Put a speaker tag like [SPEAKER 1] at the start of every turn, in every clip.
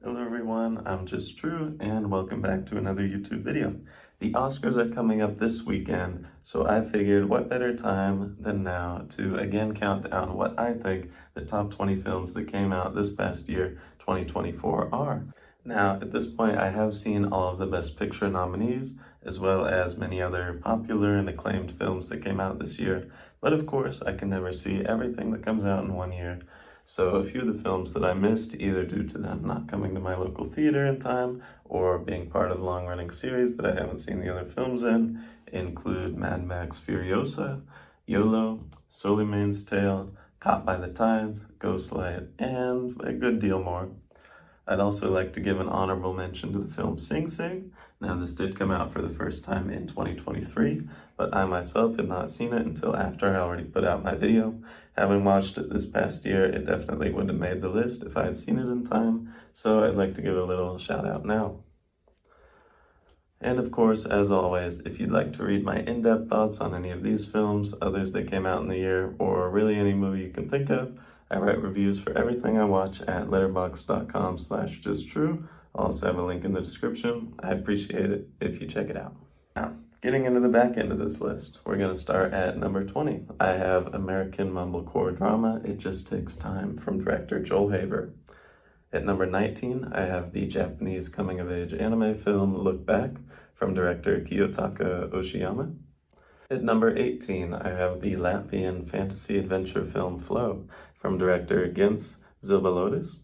[SPEAKER 1] Hello everyone, I'm Just True, and welcome back to another YouTube video. The Oscars are coming up this weekend, so I figured what better time than now to again count down what I think the top 20 films that came out this past year, 2024, are. Now, at this point, I have seen all of the Best Picture nominees, as well as many other popular and acclaimed films that came out this year, but of course, I can never see everything that comes out in one year. So a few of the films that I missed, either due to them not coming to my local theater in time or being part of a long-running series that I haven't seen the other films in, include Mad Max Furiosa, YOLO, Suleiman's Tale, Caught by the Tides, Ghostlight, and a good deal more. I'd also like to give an honorable mention to the film Sing Sing. Now, this did come out for the first time in 2023, but I myself had not seen it until after I already put out my video. Having watched it this past year, it definitely would have made the list if I had seen it in time, so I'd like to give a little shout out now. And of course, as always, if you'd like to read my in-depth thoughts on any of these films, others that came out in the year, or really any movie you can think of, I write reviews for everything I watch at letterboxd.com/justtrue. I'll also have a link in the description. I appreciate it if you check it out. Now, getting into the back end of this list, we're going to start at number 20. I have American mumblecore drama, It Just Takes Time, from director Joel Haver. At number 19, I have the Japanese coming-of-age anime film Look Back, from director Kiyotaka Oshiyama. At number 18, I have the Latvian fantasy adventure film Flow, from director Gens Zilbalodis.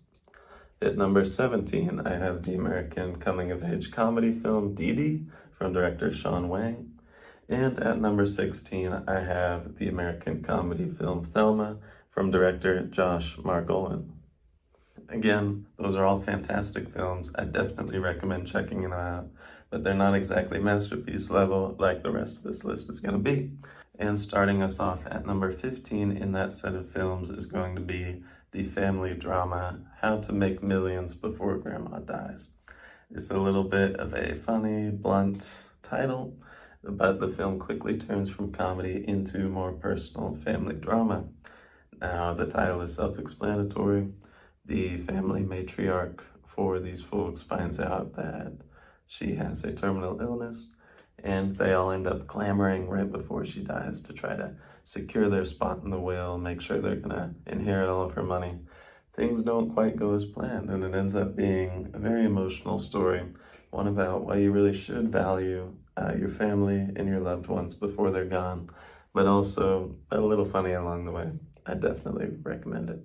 [SPEAKER 1] At number 17, I have the American coming-of-age comedy film Didi, from director Sean Wang. And at number 16, I have the American comedy film Thelma, from director Josh Margolin. Again, those are all fantastic films. I definitely recommend checking them out, but they're not exactly masterpiece level like the rest of this list is going to be. And starting us off at number 15 in that set of films is going to be the family drama How to Make Millions Before Grandma Dies. It's a little bit of a funny, blunt title, but the film quickly turns from comedy into more personal family drama. Now, the title is self-explanatory. The family matriarch for these folks finds out that she has a terminal illness, and they all end up clamoring right before she dies to try to secure their spot in the will, make sure they're gonna inherit all of her money. Things don't quite go as planned, and it ends up being a very emotional story, one about why you really should value your family and your loved ones before they're gone, but also a little funny along the way. I definitely recommend it.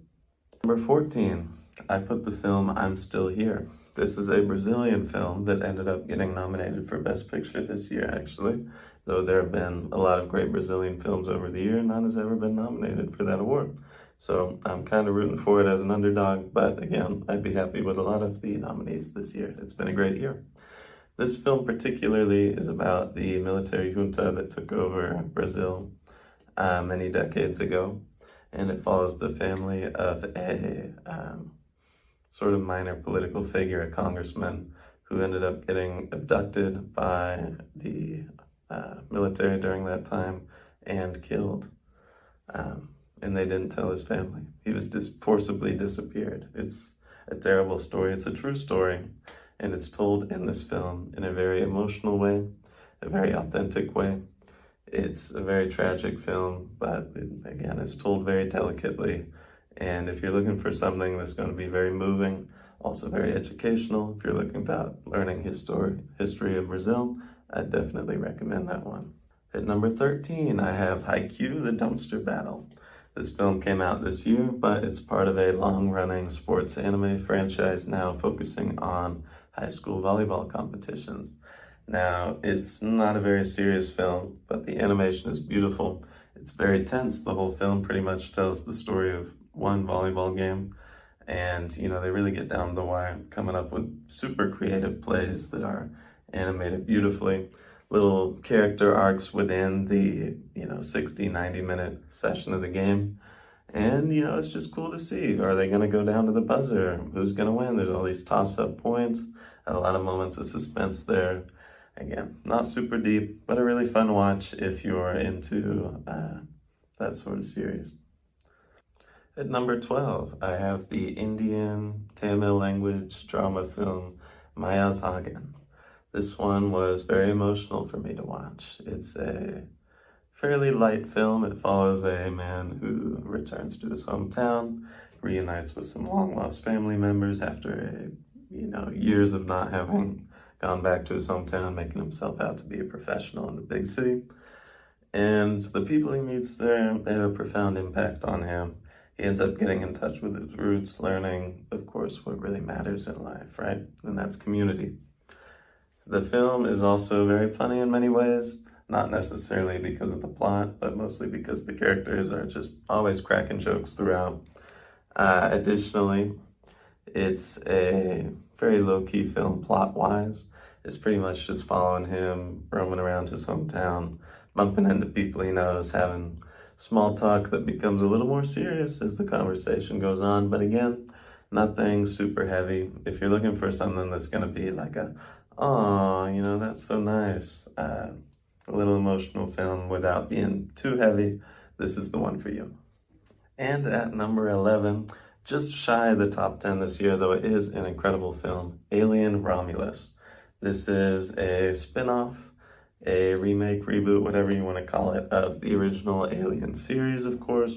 [SPEAKER 1] Number 14, I put the film I'm Still Here. This is a Brazilian film that ended up getting nominated for Best Picture this year, actually. Though there have been a lot of great Brazilian films over the year, none has ever been nominated for that award. So I'm kind of rooting for it as an underdog, but again, I'd be happy with a lot of the nominees this year. It's been a great year. This film particularly is about the military junta that took over Brazil many decades ago, and it follows the family of a sort of minor political figure, a congressman, who ended up getting abducted by the military during that time and killed. And they didn't tell his family. He was forcibly disappeared. It's a terrible story. It's a true story, and it's told in this film in a very emotional way, a very authentic way. It's a very tragic film, but again, it's told very delicately. And if you're looking for something that's going to be very moving, also very educational, if you're looking about learning history of Brazil, I definitely recommend that one. At number 13, I have Haikyuu, The Dumpster Battle. This film came out this year, but it's part of a long-running sports anime franchise now focusing on high school volleyball competitions. Now, it's not a very serious film, but the animation is beautiful. It's very tense. The whole film pretty much tells the story of one volleyball game. And, they really get down to the wire, coming up with super creative plays that are animated beautifully. Little character arcs within the, 60, 90-minute session of the game. And, it's just cool to see. Are they going to go down to the buzzer? Who's going to win? There's all these toss-up points. A lot of moments of suspense there. Again, not super deep, but a really fun watch if you're into that sort of series. At number 12, I have the Indian Tamil language drama film Mayazagan. This one was very emotional for me to watch. It's a fairly light film. It follows a man who returns to his hometown, reunites with some long-lost family members after years of not having gone back to his hometown, making himself out to be a professional in the big city. And the people he meets there, they have a profound impact on him. He ends up getting in touch with his roots, learning, of course, what really matters in life, right? And that's community. The film is also very funny in many ways, not necessarily because of the plot, but mostly because the characters are just always cracking jokes throughout. Additionally, it's a very low-key film plot-wise. It's pretty much just following him, roaming around his hometown, bumping into people he knows, having small talk that becomes a little more serious as the conversation goes on. But again, nothing super heavy. If you're looking for something that's going to be like oh, that's so nice, a little emotional film without being too heavy, this is the one for you. And at number 11, just shy of the top 10 this year, though it is an incredible film, Alien Romulus. This is a spin-off, a remake, reboot, whatever you want to call it, of the original Alien series, of course.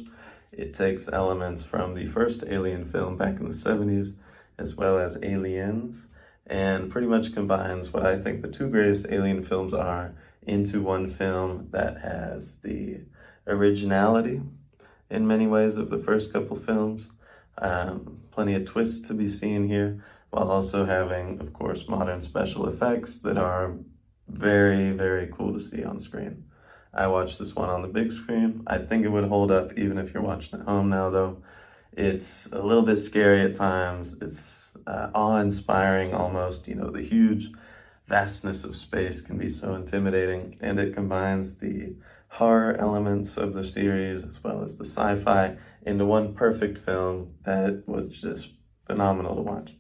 [SPEAKER 1] It takes elements from the first Alien film back in the 70s, as well as Aliens, and pretty much combines what I think the two greatest Alien films are into one film that has the originality in many ways of the first couple films. Plenty of twists to be seen here, while also having, of course, modern special effects that are very, very cool to see on screen. I watched this one on the big screen. I think it would hold up even if you're watching at home now, though. It's a little bit scary at times. It's awe-inspiring almost. The huge vastness of space can be so intimidating, and it combines the horror elements of the series as well as the sci-fi into one perfect film that was just phenomenal to watch.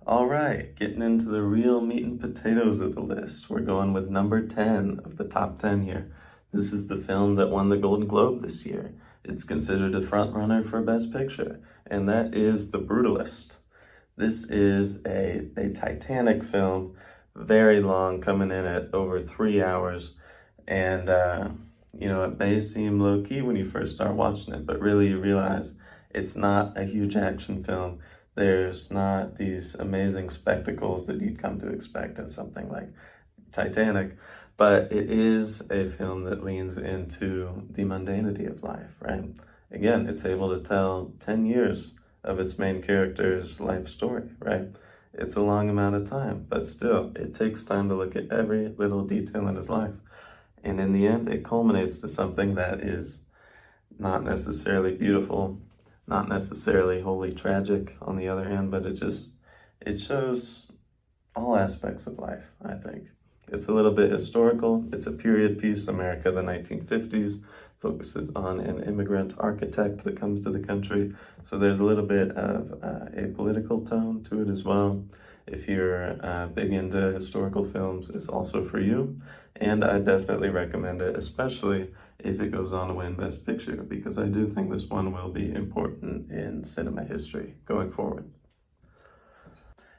[SPEAKER 1] All right, getting into the real meat and potatoes of the list. We're going with number 10 of the top 10 here. This is the film that won the Golden Globe this year. It's considered a frontrunner for Best Picture, and that is The Brutalist. This is a Titanic film, very long, coming in at over 3 hours. And, it may seem low-key when you first start watching it, but really you realize it's not a huge action film. There's not these amazing spectacles that you'd come to expect in something like Titanic, but it is a film that leans into the mundanity of life, right? Again, it's able to tell 10 years of its main character's life story, right? It's a long amount of time, but still, it takes time to look at every little detail in his life. And in the end, it culminates to something that is not necessarily beautiful, not necessarily wholly tragic on the other hand, but it shows all aspects of life, I think. It's a little bit historical. It's a period piece, America, the 1950s, focuses on an immigrant architect that comes to the country. So there's a little bit of a political tone to it as well. If you're big into historical films, it's also for you. And I definitely recommend it, especially if it goes on to win Best Picture, because I do think this one will be important in cinema history going forward.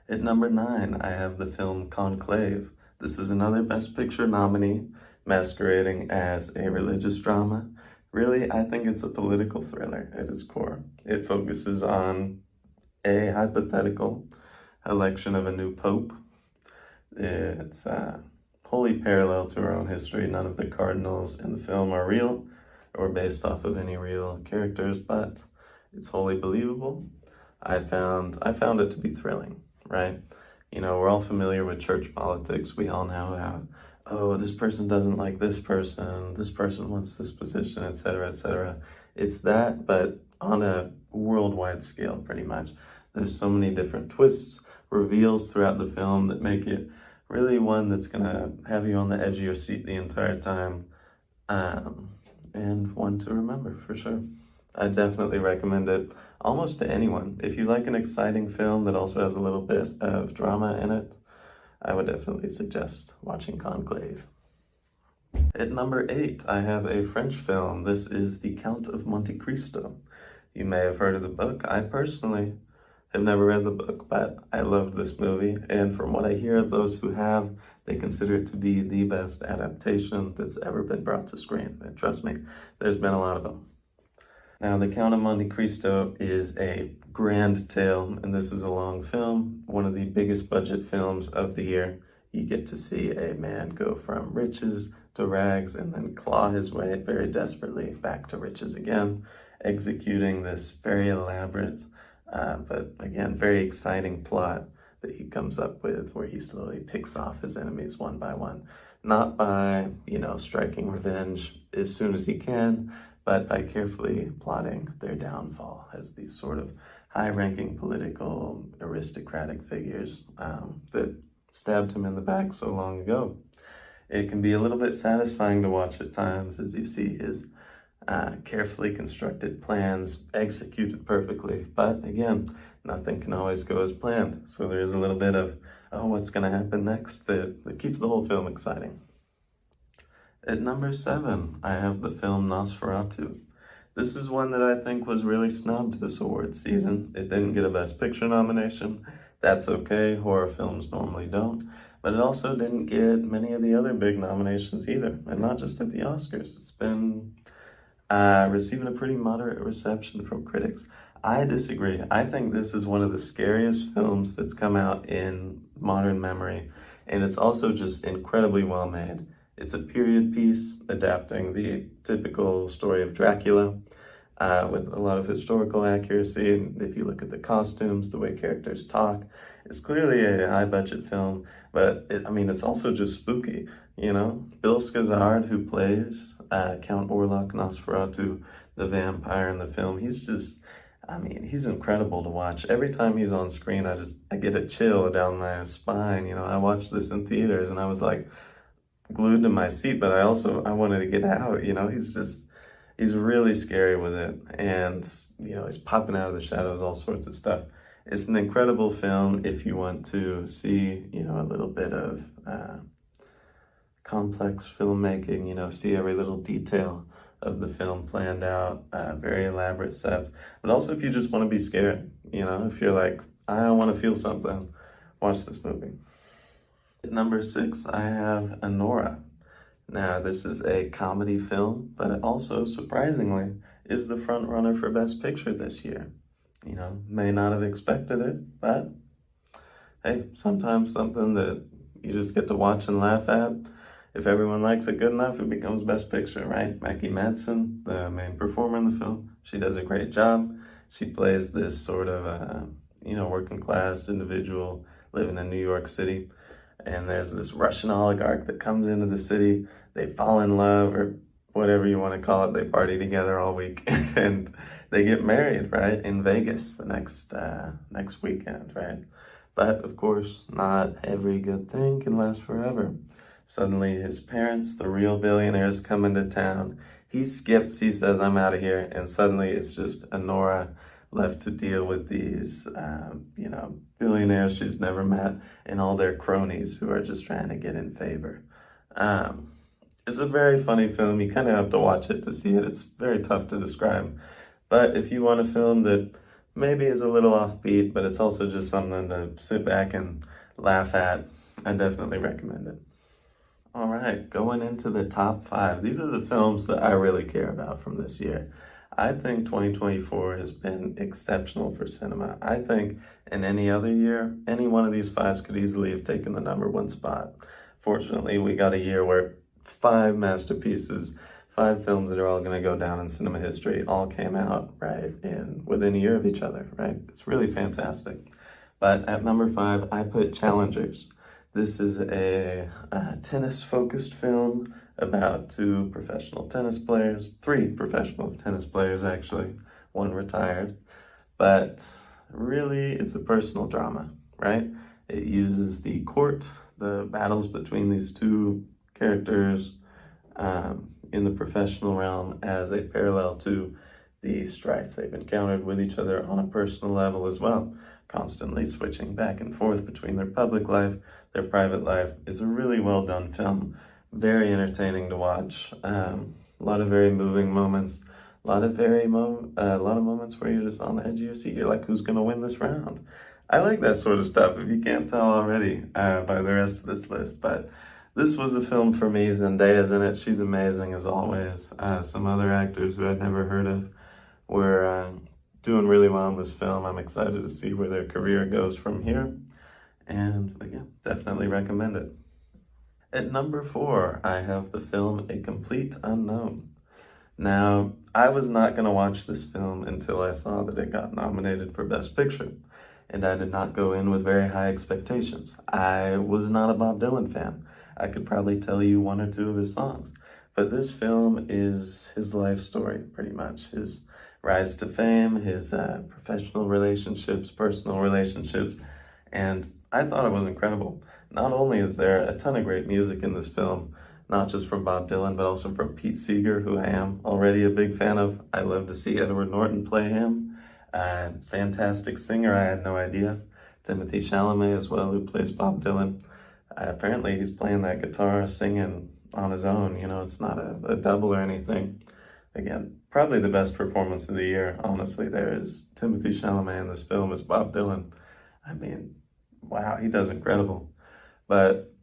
[SPEAKER 1] At number 9, I have the film Conclave. This is another Best Picture nominee, masquerading as a religious drama. Really, I think it's a political thriller at its core. It focuses on a hypothetical election of a new pope. It's wholly parallel to our own history. None of the cardinals in the film are real or based off of any real characters, but it's wholly believable. I found it to be thrilling, right? We're all familiar with church politics. We all know how, this person doesn't like this person wants this position, etc., etc. It's that, but on a worldwide scale, pretty much. There's so many different twists, reveals throughout the film that make it really one that's gonna have you on the edge of your seat the entire time, and one to remember for sure. I definitely recommend it almost to anyone. If you like an exciting film that also has a little bit of drama in it, I would definitely suggest watching Conclave. At number 8, I have a French film. This is The Count of Monte Cristo. You may have heard of the book. I personally have never read the book, but I loved this movie. And from what I hear of those who have, they consider it to be the best adaptation that's ever been brought to screen. And trust me, there's been a lot of them. Now, The Count of Monte Cristo is a grand tale, and this is a long film, one of the biggest budget films of the year. You get to see a man go from riches to rags and then claw his way very desperately back to riches again, executing this very elaborate, but again, very exciting plot that he comes up with where he slowly picks off his enemies one by one. Not by, striking revenge as soon as he can, but by carefully plotting their downfall as these sort of high-ranking political aristocratic figures that stabbed him in the back so long ago. It can be a little bit satisfying to watch at times as you see his carefully constructed plans executed perfectly. But again, nothing can always go as planned. So there is a little bit of, what's going to happen next that keeps the whole film exciting. At number 7, I have the film Nosferatu. This is one that I think was really snubbed this awards season. It didn't get a Best Picture nomination. That's okay, horror films normally don't. But it also didn't get many of the other big nominations either, and not just at the Oscars. It's been receiving a pretty moderate reception from critics. I disagree. I think this is one of the scariest films that's come out in modern memory, and it's also just incredibly well made. It's a period piece adapting the typical story of Dracula with a lot of historical accuracy. And if you look at the costumes, the way characters talk, it's clearly a high-budget film, but it's also just spooky, Bill Skarsgård, who plays Count Orlok Nosferatu, the vampire in the film, he's incredible to watch. Every time he's on screen, I get a chill down my spine. I watched this in theaters and I was like glued to my seat, but I wanted to get out. He's really scary with it, and he's popping out of the shadows, all sorts of stuff. It's an incredible film if you want to see a little bit of complex filmmaking, see every little detail of the film planned out, very elaborate sets. But also if you just want to be scared, if you're like, I want to feel something, watch this movie. At number 6, I have Anora. Now, this is a comedy film, but it also, surprisingly, is the front runner for Best Picture this year. May not have expected it, but hey, sometimes something that you just get to watch and laugh at, if everyone likes it good enough, it becomes Best Picture, right? Maggie Madsen, the main performer in the film, she does a great job. She plays this sort of, working class individual living in New York City. And there's this Russian oligarch that comes into the city. They fall in love, or whatever you want to call it. They party together all week and they get married, right? In Vegas the next weekend, right? But of course, not every good thing can last forever. Suddenly his parents, the real billionaires, come into town. He skips, he says, I'm out of here. And suddenly it's just Anora left to deal with these, billionaires she's never met and all their cronies who are just trying to get in favor. It's a very funny film. You kind of have to watch it to see it. It's very tough to describe. But if you want a film that maybe is a little offbeat, but it's also just something to sit back and laugh at, I definitely recommend it. All right, going into the top 5. These are the films that I really care about from this year. I think 2024 has been exceptional for cinema. I think in any other year, any one of these 5s could easily have taken the number 1 spot. Fortunately, we got a year where 5 masterpieces, 5 films that are all going to go down in cinema history, all came out within a year of each other, right? It's really fantastic. But at number 5, I put Challengers. This is a tennis-focused film about 2 professional tennis players, 3 professional tennis players actually, 1 retired. But really, it's a personal drama, right? It uses the court, the battles between these 2 characters in the professional realm as a parallel to the strife they've encountered with each other on a personal level as well, constantly switching back and forth between their public life, their private life. It's a really well done film, Very entertaining to watch. A lot of very moving moments. A lot of a lot of moments where you're just on the edge of your seat. You're like, who's gonna win this round? I like that sort of stuff, if you can't tell already by the rest of this list. But this was a film for me. Zendaya's in it. She's amazing as always. Some other actors who I'd never heard of were doing really well in this film. I'm excited to see where their career goes from here. And again, definitely recommend it. At number 4, I have the film A Complete Unknown. Now, I was not going to watch this film until I saw that it got nominated for Best Picture, and I did not go in with very high expectations. I was not a Bob Dylan fan. I could probably tell you one or two of his songs, but this film is his life story, pretty much. His rise to fame, his professional relationships, personal relationships, and I thought it was incredible. Not only is there a ton of great music in this film, not just from Bob Dylan, but also from Pete Seeger, who I am already a big fan of. I love to see Edward Norton play him. Fantastic singer, I had no idea. Timothy Chalamet as well, who plays Bob Dylan. Apparently he's playing that guitar, singing on his own. You know, it's not a double or anything. Again, probably the best performance of the year, honestly. There is Timothy Chalamet in this film as Bob Dylan. I mean, wow, he does incredible. But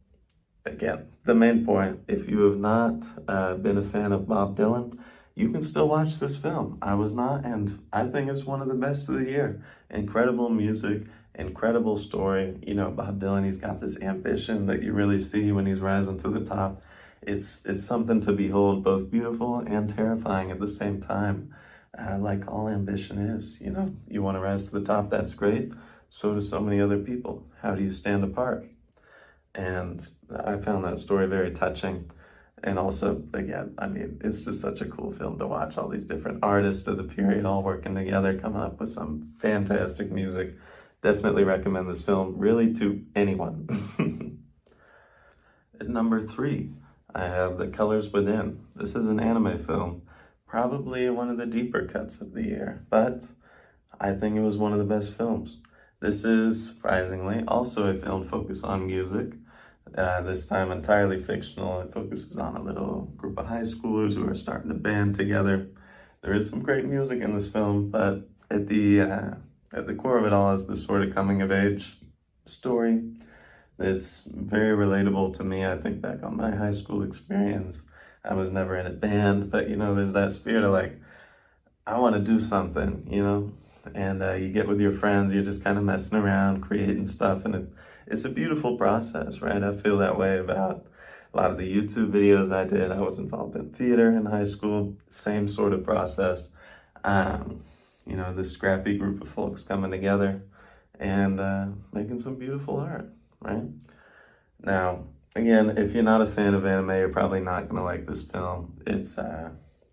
[SPEAKER 1] again, the main point, if you have not been a fan of Bob Dylan, you can still watch this film. I was not, and I think it's one of the best of the year. Incredible music, incredible story. You know, Bob Dylan, he's got this ambition that you really see when he's rising to the top. It's something to behold, both beautiful and terrifying at the same time. Like all ambition is, you know, you want to rise to the top, that's great. So do so many other people. How do you stand apart? And I found that story very touching. And also, again, I mean, it's just such a cool film to watch. All these different artists of the period all working together, coming up with some fantastic music. Definitely recommend this film, really, to anyone. At number 3, I have The Colors Within. This is an anime film, probably one of the deeper cuts of the year, but I think it was one of the best films. This is, surprisingly, also a film focused on music. This time entirely fictional. It focuses on a little group of high schoolers who are starting a band together. There is some great music in this film, but at the core of it all is this sort of coming of age story that's very relatable to me. I think back on my high school experience. I was never in a band, but you know, there's that spirit of like, I want to do something, you know? And you get with your friends, you're just kind of messing around, creating stuff, and it's a beautiful process, right? I feel that way about a lot of the YouTube videos I did. I was involved in theater in high school, same sort of process. You know, this scrappy group of folks coming together and making some beautiful art, right? Now, again, if you're not a fan of anime, you're probably not going to like this film. It's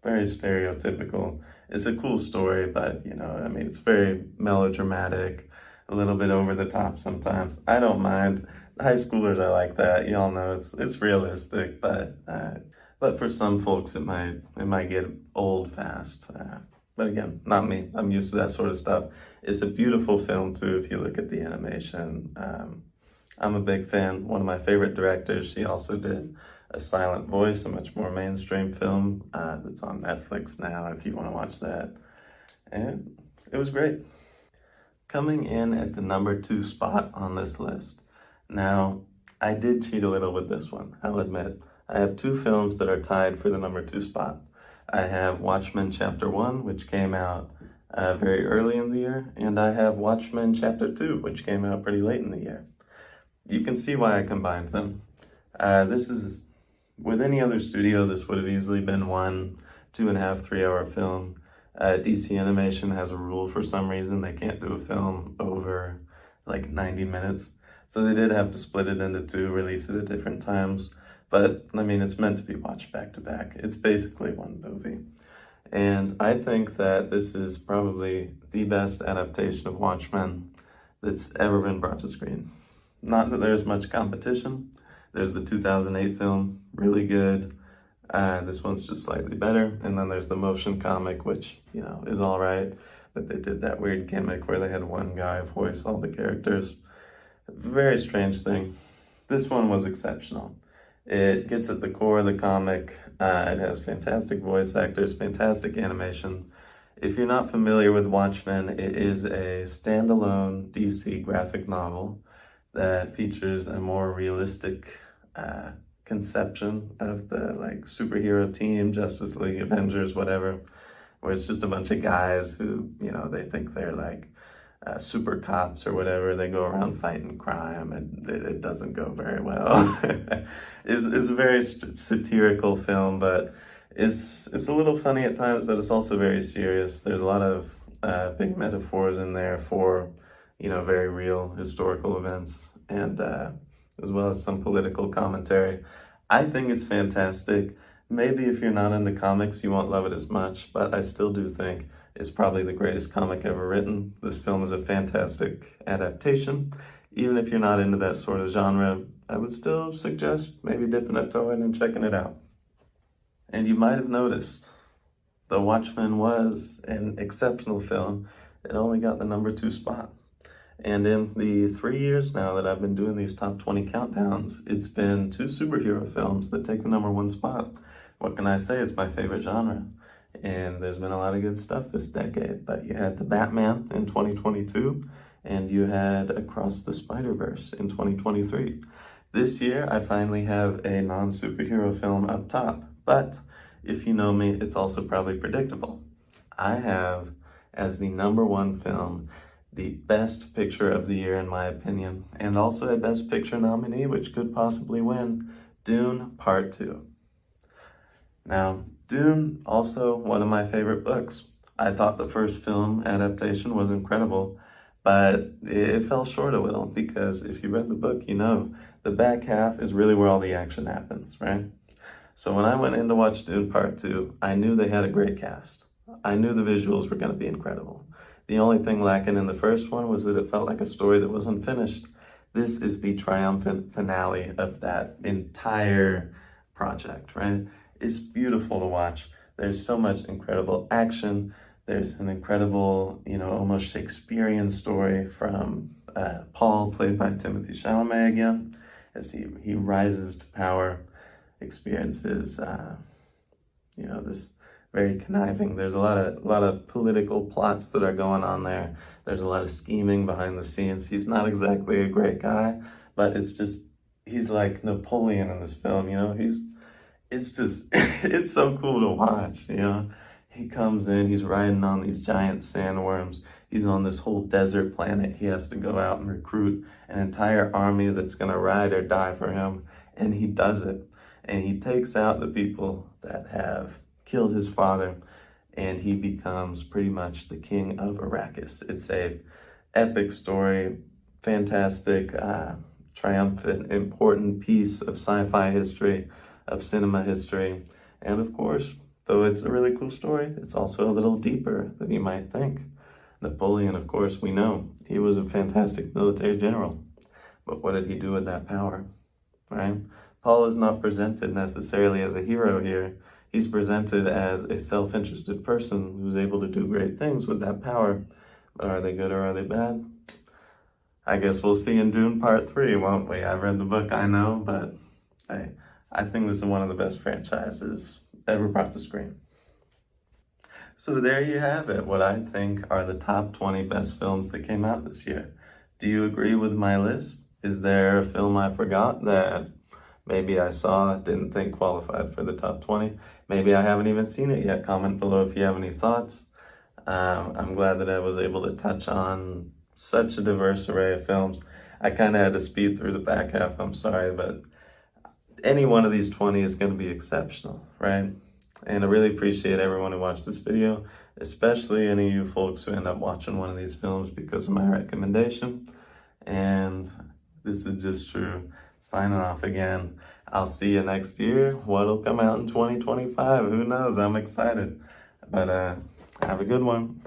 [SPEAKER 1] very stereotypical. It's a cool story, but, you know, I mean, it's very melodramatic, a little bit over the top sometimes. I don't mind. High schoolers are like that. You all know it's realistic, but for some folks, it might get old fast. But again, not me. I'm used to that sort of stuff. It's a beautiful film, too, if you look at the animation. I'm a big fan. One of my favorite directors, she also did A Silent Voice, a much more mainstream film that's on Netflix now, if you want to watch that. And it was great. Coming in at the number 2 spot on this list. Now, I did cheat a little with this one, I'll admit. I have 2 films that are tied for the number 2 spot. I have Watchmen Chapter 1, which came out very early in the year, and I have Watchmen Chapter 2, which came out pretty late in the year. You can see why I combined them. This is, with any other studio, this would have easily been 1, 2.5, 3-hour film. DC Animation has a rule for some reason. They can't do a film over like 90 minutes. So they did have to split it into 2, release it at different times. But, I mean, it's meant to be watched back to back. It's basically one movie. And I think that this is probably the best adaptation of Watchmen that's ever been brought to screen. Not that there's much competition. There's the 2008 film, really good. This one's just slightly better. And then there's the motion comic, which, you know, is all right. But they did that weird gimmick where they had one guy voice all the characters. Very strange thing. This one was exceptional. It gets at the core of the comic. It has fantastic voice actors, fantastic animation. If you're not familiar with Watchmen, it is a standalone DC graphic novel that features a more realistic conception of the like superhero team, Justice League, Avengers, whatever, where it's just a bunch of guys who, they think they're like super cops or whatever. They go around fighting crime, and it doesn't go very well. It's a very satirical film, but it's a little funny at times, but it's also very serious. There's a lot of big metaphors in there for, very real historical events, and as well as some political commentary. I think it's fantastic. Maybe if you're not into comics, you won't love it as much, but I still do think it's probably the greatest comic ever written. This film is a fantastic adaptation. Even if you're not into that sort of genre, I would still suggest maybe dipping a toe in and checking it out. And you might have noticed, The Watchmen was an exceptional film. It only got the number 2 spot. And in the 3 years now that I've been doing these top 20 countdowns, it's been 2 superhero films that take the number 1 spot. What can I say? It's my favorite genre. And there's been a lot of good stuff this decade. But you had The Batman in 2022, and you had Across the Spider-Verse in 2023. This year, I finally have a non-superhero film up top. But if you know me, it's also probably predictable. I have, as the number 1 film, the best picture of the year in my opinion, and also a best picture nominee, which could possibly win, Dune Part 2. Now, Dune, also one of my favorite books. I thought the first film adaptation was incredible, but it fell short a little, because if you read the book, the back half is really where all the action happens, right? So when I went in to watch Dune Part 2, I knew they had a great cast. I knew the visuals were going to be incredible. The only thing lacking in the first one was that it felt like a story that was unfinished. This is the triumphant finale of that entire project, right? It's beautiful to watch. There's so much incredible action. There's an incredible, almost Shakespearean story from Paul, played by Timothée Chalamet again, as he rises to power, experiences, this very conniving. There's a lot of political plots that are going on there. There's a lot of scheming behind the scenes. He's not exactly a great guy, but he's like Napoleon in this film, it's so cool to watch, He comes in, he's riding on these giant sandworms. He's on this whole desert planet. He has to go out and recruit an entire army that's gonna ride or die for him, and he does it. And he takes out the people that have killed his father, and he becomes pretty much the king of Arrakis. It's a epic story, fantastic, triumphant, important piece of sci-fi history, of cinema history. And of course, though it's a really cool story, it's also a little deeper than you might think. Napoleon, of course, we know, he was a fantastic military general. But what did he do with that power, right? Paul is not presented necessarily as a hero here. He's presented as a self-interested person who's able to do great things with that power. But are they good or are they bad? I guess we'll see in Dune Part 3, won't we? I've read the book, I know, but I think this is one of the best franchises ever brought to screen. So there you have it, what I think are the top 20 best films that came out this year. Do you agree with my list? Is there a film I forgot that maybe I saw, didn't think qualified for the top 20? Maybe I haven't even seen it yet. Comment below if you have any thoughts. I'm glad that I was able to touch on such a diverse array of films. I kind of had to speed through the back half, I'm sorry, but any one of these 20 is going to be exceptional, right? And I really appreciate everyone who watched this video, especially any of you folks who end up watching one of these films because of my recommendation. And this is just true. Signing off again. I'll see you next year. What'll come out in 2025? Who knows? I'm excited. But have a good one.